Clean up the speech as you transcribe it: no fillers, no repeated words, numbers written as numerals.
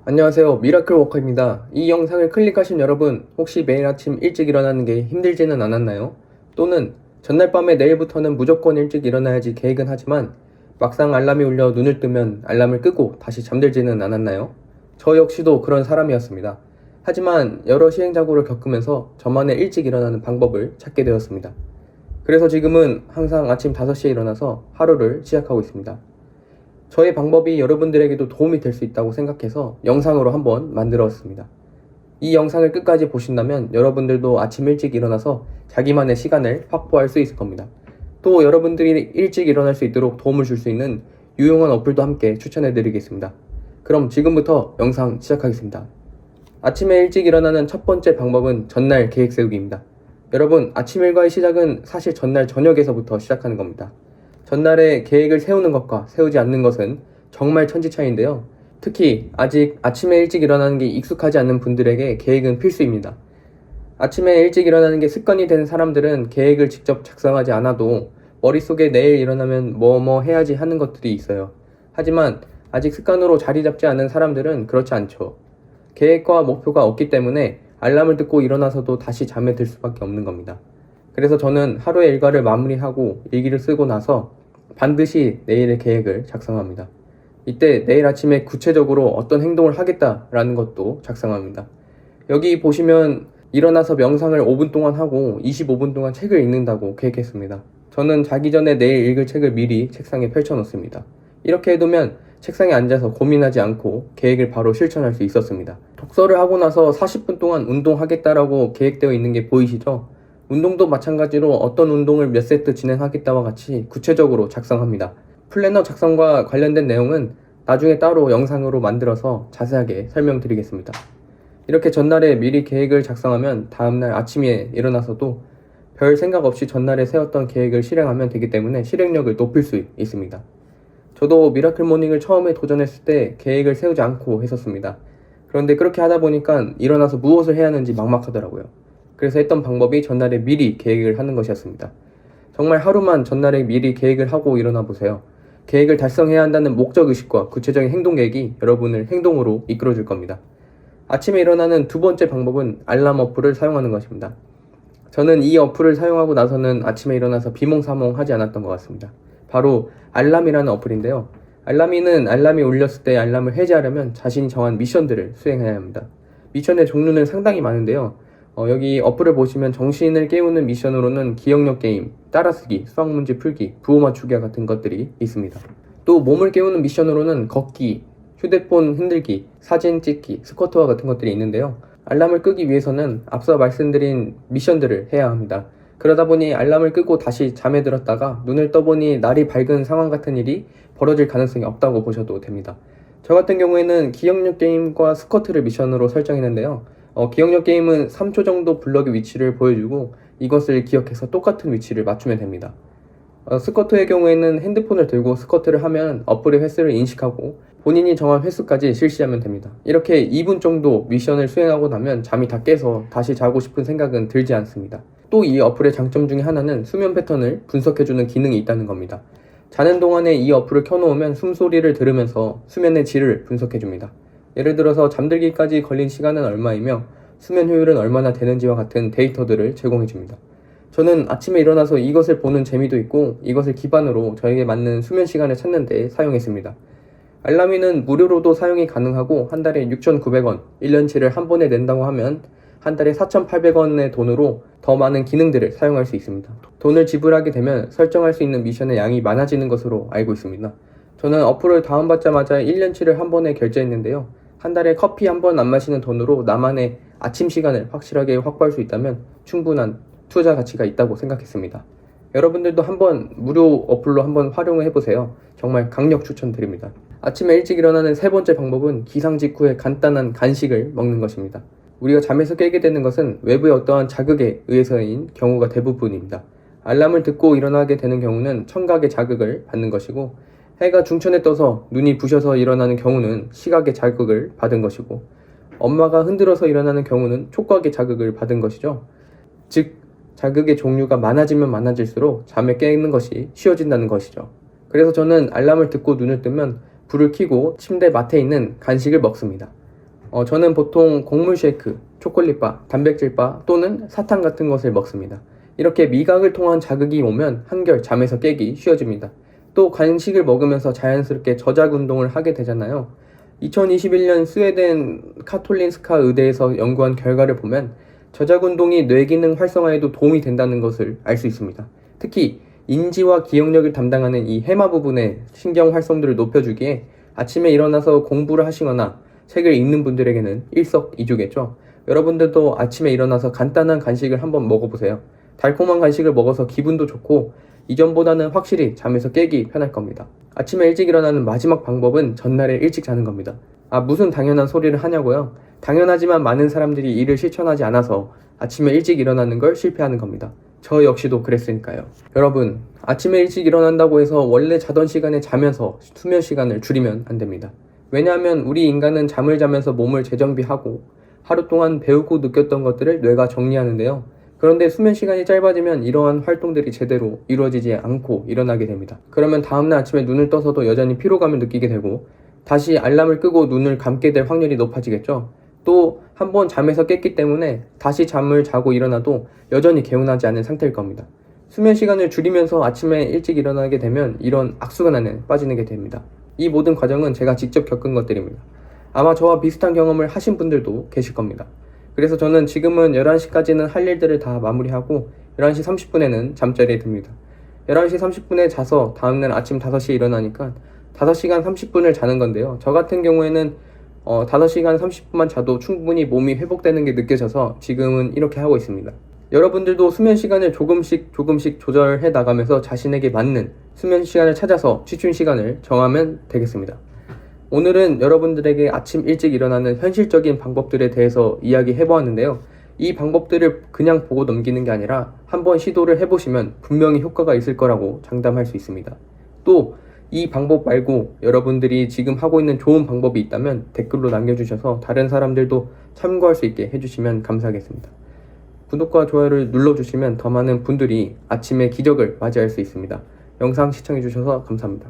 안녕하세요. 미라클 워커입니다. 이 영상을 클릭하신 여러분, 혹시 매일 아침 일찍 일어나는 게 힘들지는 않았나요? 또는 전날 밤에 내일부터는 무조건 일찍 일어나야지 계획은 하지만 막상 알람이 울려 눈을 뜨면 알람을 끄고 다시 잠들지는 않았나요? 저 역시도 그런 사람이었습니다. 하지만 여러 시행착오를 겪으면서 저만의 일찍 일어나는 방법을 찾게 되었습니다. 그래서 지금은 항상 아침 5시에 일어나서 하루를 시작하고 있습니다. 저의 방법이 여러분들에게도 도움이 될 수 있다고 생각해서 영상으로 한번 만들었습니다. 이 영상을 끝까지 보신다면 여러분들도 아침 일찍 일어나서 자기만의 시간을 확보할 수 있을 겁니다. 또 여러분들이 일찍 일어날 수 있도록 도움을 줄 수 있는 유용한 어플도 함께 추천해 드리겠습니다. 그럼 지금부터 영상 시작하겠습니다. 아침에 일찍 일어나는 첫 번째 방법은 전날 계획 세우기입니다. 여러분, 아침 일과의 시작은 사실 전날 저녁에서부터 시작하는 겁니다. 전날에 계획을 세우는 것과 세우지 않는 것은 정말 천지 차이인데요. 특히 아직 아침에 일찍 일어나는 게 익숙하지 않는 분들에게 계획은 필수입니다. 아침에 일찍 일어나는 게 습관이 된 사람들은 계획을 직접 작성하지 않아도 머릿속에 내일 일어나면 뭐 해야지 하는 것들이 있어요. 하지만 아직 습관으로 자리 잡지 않은 사람들은 그렇지 않죠. 계획과 목표가 없기 때문에 알람을 듣고 일어나서도 다시 잠에 들 수밖에 없는 겁니다. 그래서 저는 하루의 일과를 마무리하고 일기를 쓰고 나서 반드시 내일의 계획을 작성합니다. 이때 내일 아침에 구체적으로 어떤 행동을 하겠다라는 것도 작성합니다. 여기 보시면 일어나서 명상을 5분 동안 하고 25분 동안 책을 읽는다고 계획했습니다. 저는 자기 전에 내일 읽을 책을 미리 책상에 펼쳐 놓습니다. 이렇게 해두면 책상에 앉아서 고민하지 않고 계획을 바로 실천할 수 있었습니다. 독서를 하고 나서 40분 동안 운동하겠다라고 계획되어 있는 게 보이시죠? 운동도 마찬가지로 어떤 운동을 몇 세트 진행하겠다와 같이 구체적으로 작성합니다. 플래너 작성과 관련된 내용은 나중에 따로 영상으로 만들어서 자세하게 설명드리겠습니다. 이렇게 전날에 미리 계획을 작성하면 다음날 아침에 일어나서도 별 생각 없이 전날에 세웠던 계획을 실행하면 되기 때문에 실행력을 높일 수 있습니다. 저도 미라클 모닝을 처음에 도전했을 때 계획을 세우지 않고 했었습니다. 그런데 그렇게 하다 보니까 일어나서 무엇을 해야 하는지 막막하더라고요. 그래서 했던 방법이 전날에 미리 계획을 하는 것이었습니다. 정말 하루만 전날에 미리 계획을 하고 일어나 보세요. 계획을 달성해야 한다는 목적의식과 구체적인 행동 계획이 여러분을 행동으로 이끌어줄 겁니다. 아침에 일어나는 두 번째 방법은 알람 어플을 사용하는 것입니다. 저는 이 어플을 사용하고 나서는 아침에 일어나서 비몽사몽 하지 않았던 것 같습니다. 바로 알람이라는 어플인데요. 알람이 울렸을 때 알람을 해제하려면 자신이 정한 미션들을 수행해야 합니다. 미션의 종류는 상당히 많은데요. 여기 어플을 보시면 정신을 깨우는 미션으로는 기억력 게임, 따라쓰기, 수학문제 풀기, 부호 맞추기와 같은 것들이 있습니다. 또 몸을 깨우는 미션으로는 걷기, 휴대폰 흔들기, 사진 찍기, 스쿼트와 같은 것들이 있는데요. 알람을 끄기 위해서는 앞서 말씀드린 미션들을 해야 합니다. 그러다 보니 알람을 끄고 다시 잠에 들었다가 눈을 떠보니 날이 밝은 상황 같은 일이 벌어질 가능성이 없다고 보셔도 됩니다. 저 같은 경우에는 기억력 게임과 스쿼트를 미션으로 설정했는데요. 기억력 게임은 3초 정도 블럭의 위치를 보여주고 이것을 기억해서 똑같은 위치를 맞추면 됩니다. 스쿼트의 경우에는 핸드폰을 들고 스쿼트를 하면 어플의 횟수를 인식하고 본인이 정한 횟수까지 실시하면 됩니다. 이렇게 2분 정도 미션을 수행하고 나면 잠이 다 깨서 다시 자고 싶은 생각은 들지 않습니다. 또 이 어플의 장점 중에 하나는 수면 패턴을 분석해주는 기능이 있다는 겁니다. 자는 동안에 이 어플을 켜놓으면 숨소리를 들으면서 수면의 질을 분석해줍니다. 예를 들어서 잠들기까지 걸린 시간은 얼마이며 수면 효율은 얼마나 되는지와 같은 데이터들을 제공해줍니다. 저는 아침에 일어나서 이것을 보는 재미도 있고 이것을 기반으로 저에게 맞는 수면 시간을 찾는 데 사용했습니다. 알람이는 무료로도 사용이 가능하고 한 달에 6,900원, 1년치를 한 번에 낸다고 하면 한 달에 4,800원의 돈으로 더 많은 기능들을 사용할 수 있습니다. 돈을 지불하게 되면 설정할 수 있는 미션의 양이 많아지는 것으로 알고 있습니다. 저는 어플을 다운받자마자 1년치를 한 번에 결제했는데요. 한 달에 커피 한 번 안 마시는 돈으로 나만의 아침 시간을 확실하게 확보할 수 있다면 충분한 투자 가치가 있다고 생각했습니다. 여러분들도 한번 무료 어플로 한번 활용을 해보세요. 정말 강력 추천드립니다. 아침에 일찍 일어나는 세 번째 방법은 기상 직후에 간단한 간식을 먹는 것입니다. 우리가 잠에서 깨게 되는 것은 외부의 어떠한 자극에 의해서인 경우가 대부분입니다. 알람을 듣고 일어나게 되는 경우는 청각의 자극을 받는 것이고 해가 중천에 떠서 눈이 부셔서 일어나는 경우는 시각의 자극을 받은 것이고 엄마가 흔들어서 일어나는 경우는 촉각의 자극을 받은 것이죠. 즉 자극의 종류가 많아지면 많아질수록 잠에 깨는 것이 쉬워진다는 것이죠. 그래서 저는 알람을 듣고 눈을 뜨면 불을 켜고 침대 맡에 있는 간식을 먹습니다. 저는 보통 곡물 쉐이크, 초콜릿바, 단백질바 또는 사탕 같은 것을 먹습니다. 이렇게 미각을 통한 자극이 오면 한결 잠에서 깨기 쉬워집니다. 또 간식을 먹으면서 자연스럽게 저작 운동을 하게 되잖아요. 2021년 스웨덴 카톨린스카 의대에서 연구한 결과를 보면 저작 운동이 뇌 기능 활성화에도 도움이 된다는 것을 알 수 있습니다. 특히 인지와 기억력을 담당하는 이 해마 부분의 신경 활성도를 높여주기에 아침에 일어나서 공부를 하시거나 책을 읽는 분들에게는 일석이조겠죠. 여러분들도 아침에 일어나서 간단한 간식을 한번 먹어보세요. 달콤한 간식을 먹어서 기분도 좋고 이전보다는 확실히 잠에서 깨기 편할 겁니다. 아침에 일찍 일어나는 마지막 방법은 전날에 일찍 자는 겁니다. 무슨 당연한 소리를 하냐고요? 당연하지만 많은 사람들이 이를 실천하지 않아서 아침에 일찍 일어나는 걸 실패하는 겁니다. 저 역시도 그랬으니까요. 여러분, 아침에 일찍 일어난다고 해서 원래 자던 시간에 자면서 수면 시간을 줄이면 안 됩니다. 왜냐하면 우리 인간은 잠을 자면서 몸을 재정비하고 하루 동안 배우고 느꼈던 것들을 뇌가 정리하는데요. 그런데 수면 시간이 짧아지면 이러한 활동들이 제대로 이루어지지 않고 일어나게 됩니다. 그러면 다음날 아침에 눈을 떠서도 여전히 피로감을 느끼게 되고 다시 알람을 끄고 눈을 감게 될 확률이 높아지겠죠. 또 한 번 잠에서 깼기 때문에 다시 잠을 자고 일어나도 여전히 개운하지 않은 상태일 겁니다. 수면 시간을 줄이면서 아침에 일찍 일어나게 되면 이런 악순환에 빠지게 됩니다. 이 모든 과정은 제가 직접 겪은 것들입니다. 아마 저와 비슷한 경험을 하신 분들도 계실 겁니다. 그래서 저는 지금은 11시까지는 할 일들을 다 마무리하고 11시 30분에는 잠자리에 듭니다. 11시 30분에 자서 다음날 아침 5시에 일어나니까 5시간 30분을 자는 건데요. 저 같은 경우에는 5시간 30분만 자도 충분히 몸이 회복되는 게 느껴져서 지금은 이렇게 하고 있습니다. 여러분들도 수면 시간을 조금씩 조절해 나가면서 자신에게 맞는 수면 시간을 찾아서 취침 시간을 정하면 되겠습니다. 오늘은 여러분들에게 아침 일찍 일어나는 현실적인 방법들에 대해서 이야기해 보았는데요. 이 방법들을 그냥 보고 넘기는 게 아니라 한번 시도를 해보시면 분명히 효과가 있을 거라고 장담할 수 있습니다. 또 이 방법 말고 여러분들이 지금 하고 있는 좋은 방법이 있다면 댓글로 남겨주셔서 다른 사람들도 참고할 수 있게 해주시면 감사하겠습니다. 구독과 좋아요를 눌러주시면 더 많은 분들이 아침의 기적을 맞이할 수 있습니다. 영상 시청해주셔서 감사합니다.